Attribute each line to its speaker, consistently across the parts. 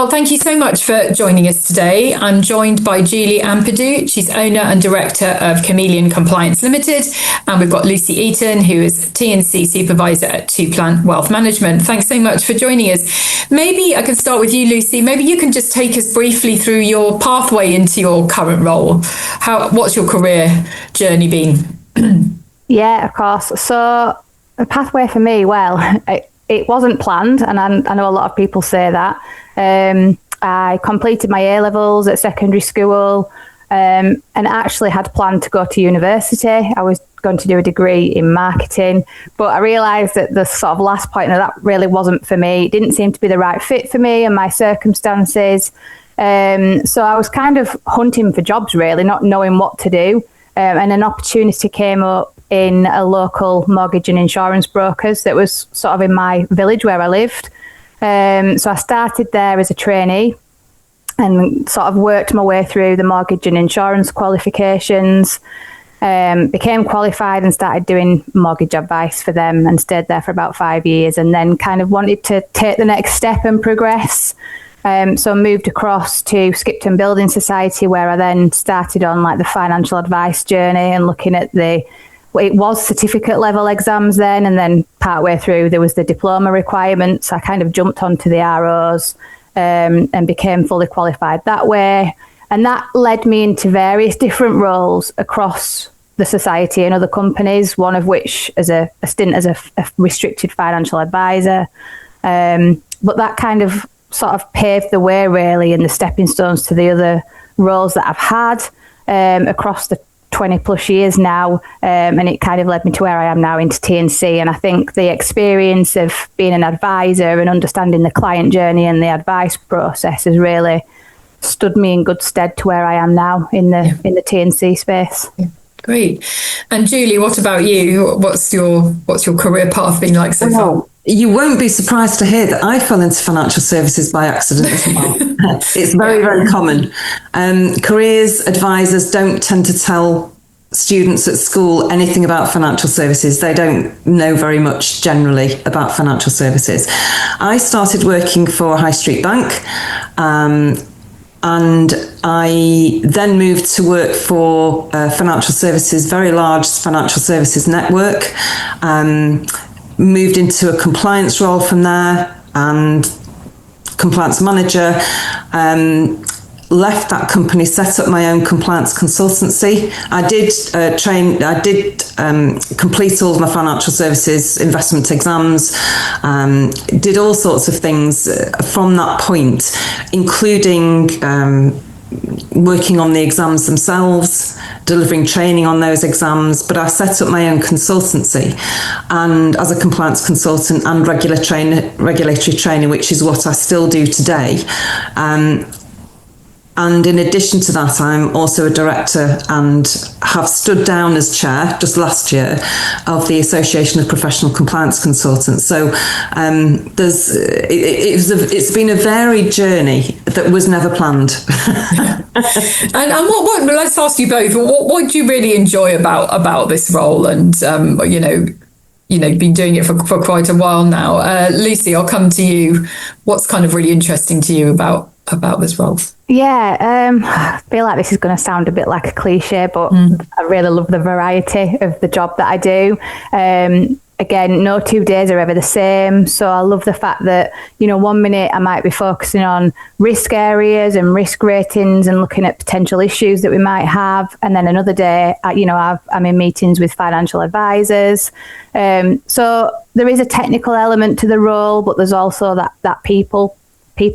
Speaker 1: Well, thank you so much for joining us today. I'm joined by Julie Ampadu. She's owner and director of Chameleon Compliance Limited. And we've got Lucy Eaton, who is T&C Supervisor at Two Plant Wealth Management. Thanks so much for joining us. Maybe I can start with you, Lucy. Maybe you can just take us briefly through your pathway into your current role. What's your career journey been?
Speaker 2: Yeah, of course. So the pathway for me, well, it wasn't planned, and I know a lot of people say that. I completed my A-levels at secondary school, and actually had planned to go to university. I was going to do a degree in marketing, but I realised that the sort of last point of that really wasn't for me. It didn't seem to be the right fit for me and my circumstances. So I was kind of hunting for jobs, really, not knowing what to do. And an opportunity came up in a local mortgage and insurance brokers that was sort of in my village where I lived. So I started there as a trainee and sort of worked my way through the mortgage and insurance qualifications, became qualified and started doing mortgage advice for them and stayed there for about 5 years, and then kind of wanted to take the next step and progress. So I moved across to Skipton Building Society, where I then started on like the financial advice journey and looking at it was certificate level exams then, and then partway through there was the diploma requirements. I kind of jumped onto the ROs and became fully qualified that way. And that led me into various different roles across the society and other companies, one of which as a stint as a restricted financial advisor. But that kind of sort of paved the way really, and the stepping stones to the other roles that I've had across the 20 plus years now, and it kind of led me to where I am now into T&C. And I think the experience of being an advisor and understanding the client journey and the advice process has really stood me in good stead to where I am now in the T&C space.
Speaker 1: Yeah. Great. And Julie, what about you? What's your career path been like so far?
Speaker 3: You won't be surprised to hear that I fell into financial services by accident as well. It's very, very common. Careers advisors don't tend to tell students at school anything about financial services. They don't know very much generally about financial services. I started working for a high street bank, and I then moved to work for financial services, very large financial services network. Moved into a compliance role from there and compliance manager. Left that company, set up my own compliance consultancy. I did complete all of my financial services investment exams, did all sorts of things from that point, including working on the exams themselves, delivering training on those exams. But I set up my own consultancy, and as a compliance consultant and regulatory trainer, which is what I still do today. And in addition to that, I'm also a director and have stood down as chair just last year of the Association of Professional Compliance Consultants. So it's been a varied journey that was never planned.
Speaker 1: And what let's ask you both, what do you really enjoy about this role? And been doing it for quite a while now. Lucy, I'll come to you. What's kind of really interesting to you about this role?
Speaker 2: Yeah, I feel like this is going to sound a bit like a cliche, but I really love the variety of the job that I do. Again, no 2 days are ever the same. So I love the fact that, 1 minute I might be focusing on risk areas and risk ratings and looking at potential issues that we might have. And then another day, I'm in meetings with financial advisors. So there is a technical element to the role, but there's also that people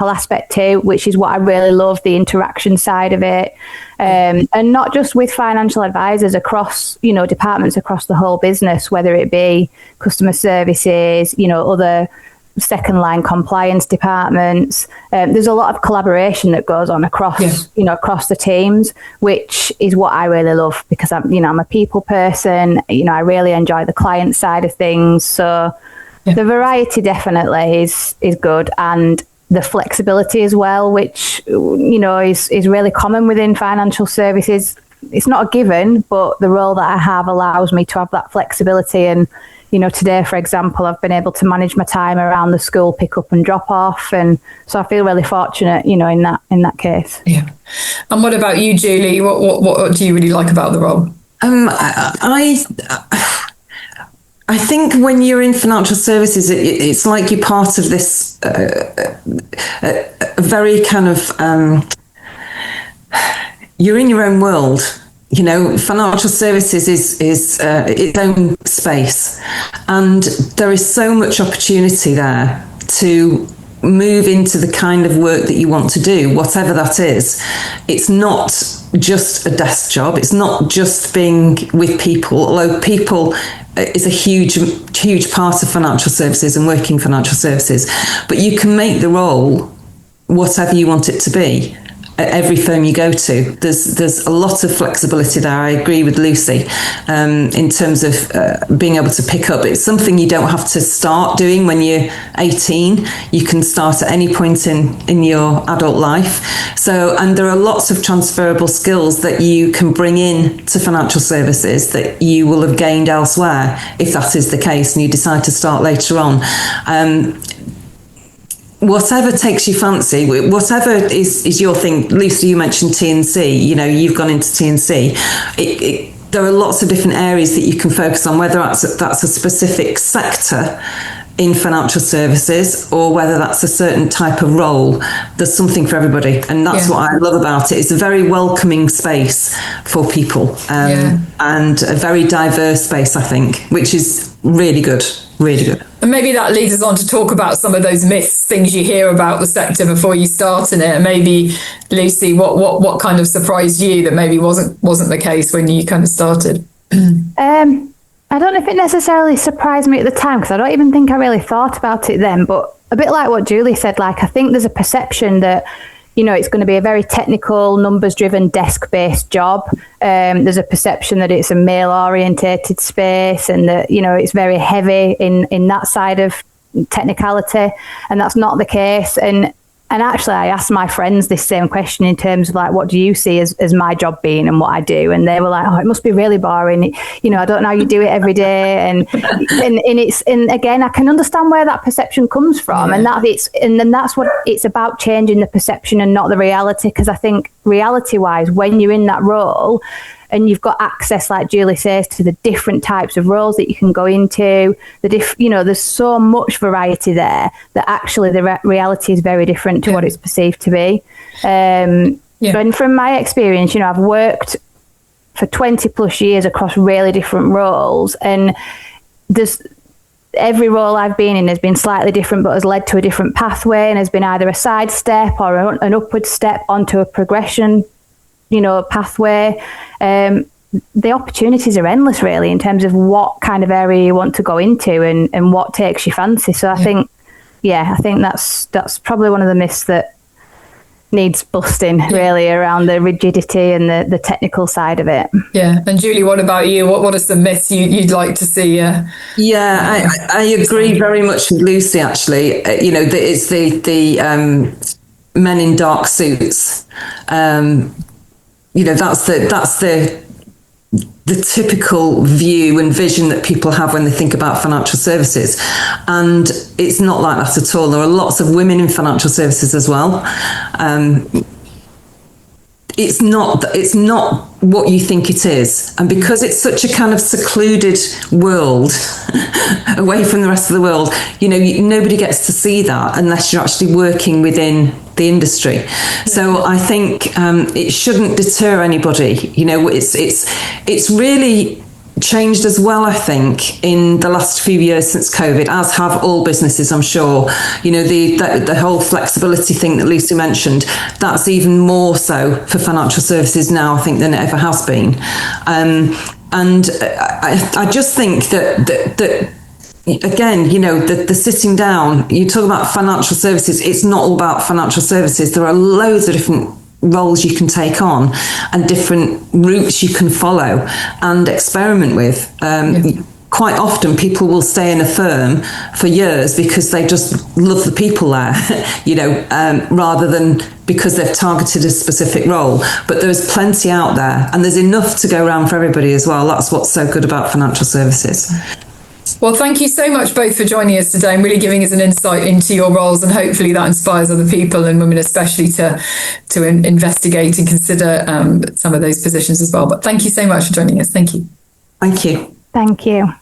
Speaker 2: aspect too, which is what I really love, the interaction side of it. And not just with financial advisors across, departments across the whole business, whether it be customer services, other second line compliance departments. There's a lot of collaboration that goes on across, across the teams, which is what I really love, because I'm a people person. I really enjoy the client side of things. So the variety definitely is good, and the flexibility as well, which is really common within financial services. It's not a given, but the role that I have allows me to have that flexibility and today, for example, I've been able to manage my time around the school pick up and drop off, and so I feel really fortunate, in that case.
Speaker 1: Yeah. And what about you, Julie? What do you really like about the role?
Speaker 3: I think when you're in financial services, it's like you're part of this very kind of you're in your own world. Financial services is its own space, and there is so much opportunity there to move into the kind of work that you want to do, whatever that is. It's not just a desk job. It's not just being with people, although people is a huge part of financial services and working financial services. But you can make the role whatever you want it to be at every firm you go to. There's a lot of flexibility there. I agree with Lucy in terms of being able to pick up. It's something you don't have to start doing when you're 18. You can start at any point in your adult life. And there are lots of transferable skills that you can bring in to financial services that you will have gained elsewhere, if that is the case and you decide to start later on. Whatever takes your fancy, whatever is your thing. Lucy, you mentioned T&C, you've gone into T&C. There are lots of different areas that you can focus on, whether that's a specific sector in financial services or whether that's a certain type of role. There's something for everybody. And that's what I love about it. It's a very welcoming space for people and a very diverse space, I think, which is really good. Really good.
Speaker 1: And maybe that leads us on to talk about some of those myths, things you hear about the sector before you start in it. And maybe, Lucy, what kind of surprised you that maybe wasn't the case when you kind of started?
Speaker 2: I don't know if it necessarily surprised me at the time, because I don't even think I really thought about it then. But a bit like what Julie said, I think there's a perception that it's going to be a very technical, numbers-driven, desk-based job. There's a perception that it's a male-orientated space and that, it's very heavy in that side of technicality. And that's not the case. And actually, I asked my friends this same question in terms of what do you see as my job being and what I do? And they were like, oh, it must be really boring. I don't know how you do it every day. And again, I can understand where that perception comes from. And then that's what it's about, changing the perception and not the reality. Because I think reality-wise, when you're in that role, and you've got access, like Julie says, to the different types of roles that you can go into. There's so much variety there that actually the reality is very different to what it's perceived to be. And from my experience, I've worked for 20 plus years across really different roles, and every role I've been in has been slightly different, but has led to a different pathway and has been either a side step or an upward step onto a progression pathway. The opportunities are endless, really, in terms of what kind of area you want to go into and what takes your fancy. So I think that's probably one of the myths that needs busting, really, around the rigidity and the technical side of it.
Speaker 1: Yeah. And Julie, what about you? What are some myths you'd like to see?
Speaker 3: I agree very much with Lucy, actually. It's the men in dark suits. That's the typical view and vision that people have when they think about financial services. And it's not like that at all. There are lots of women in financial services as well. It's not what you think it is. And because it's such a kind of secluded world away from the rest of the world, nobody gets to see that unless you're actually working within the industry. So I think it shouldn't deter anybody. It's really changed as well, I think, in the last few years since COVID, as have all businesses, I'm sure. The whole flexibility thing that Lucy mentioned, that's even more so for financial services now, I think, than it ever has been. And I just think that again, the sitting down, you talk about financial services, it's not all about financial services. There are loads of different roles you can take on and different routes you can follow and experiment with. Quite often people will stay in a firm for years because they just love the people there, rather than because they've targeted a specific role. But there's plenty out there and there's enough to go around for everybody as well. That's what's so good about financial services.
Speaker 1: Well, thank you so much both for joining us today and really giving us an insight into your roles, and hopefully that inspires other people and women especially to investigate and consider some of those positions as well. But thank you so much for joining us. Thank you.
Speaker 3: Thank you.
Speaker 2: Thank you.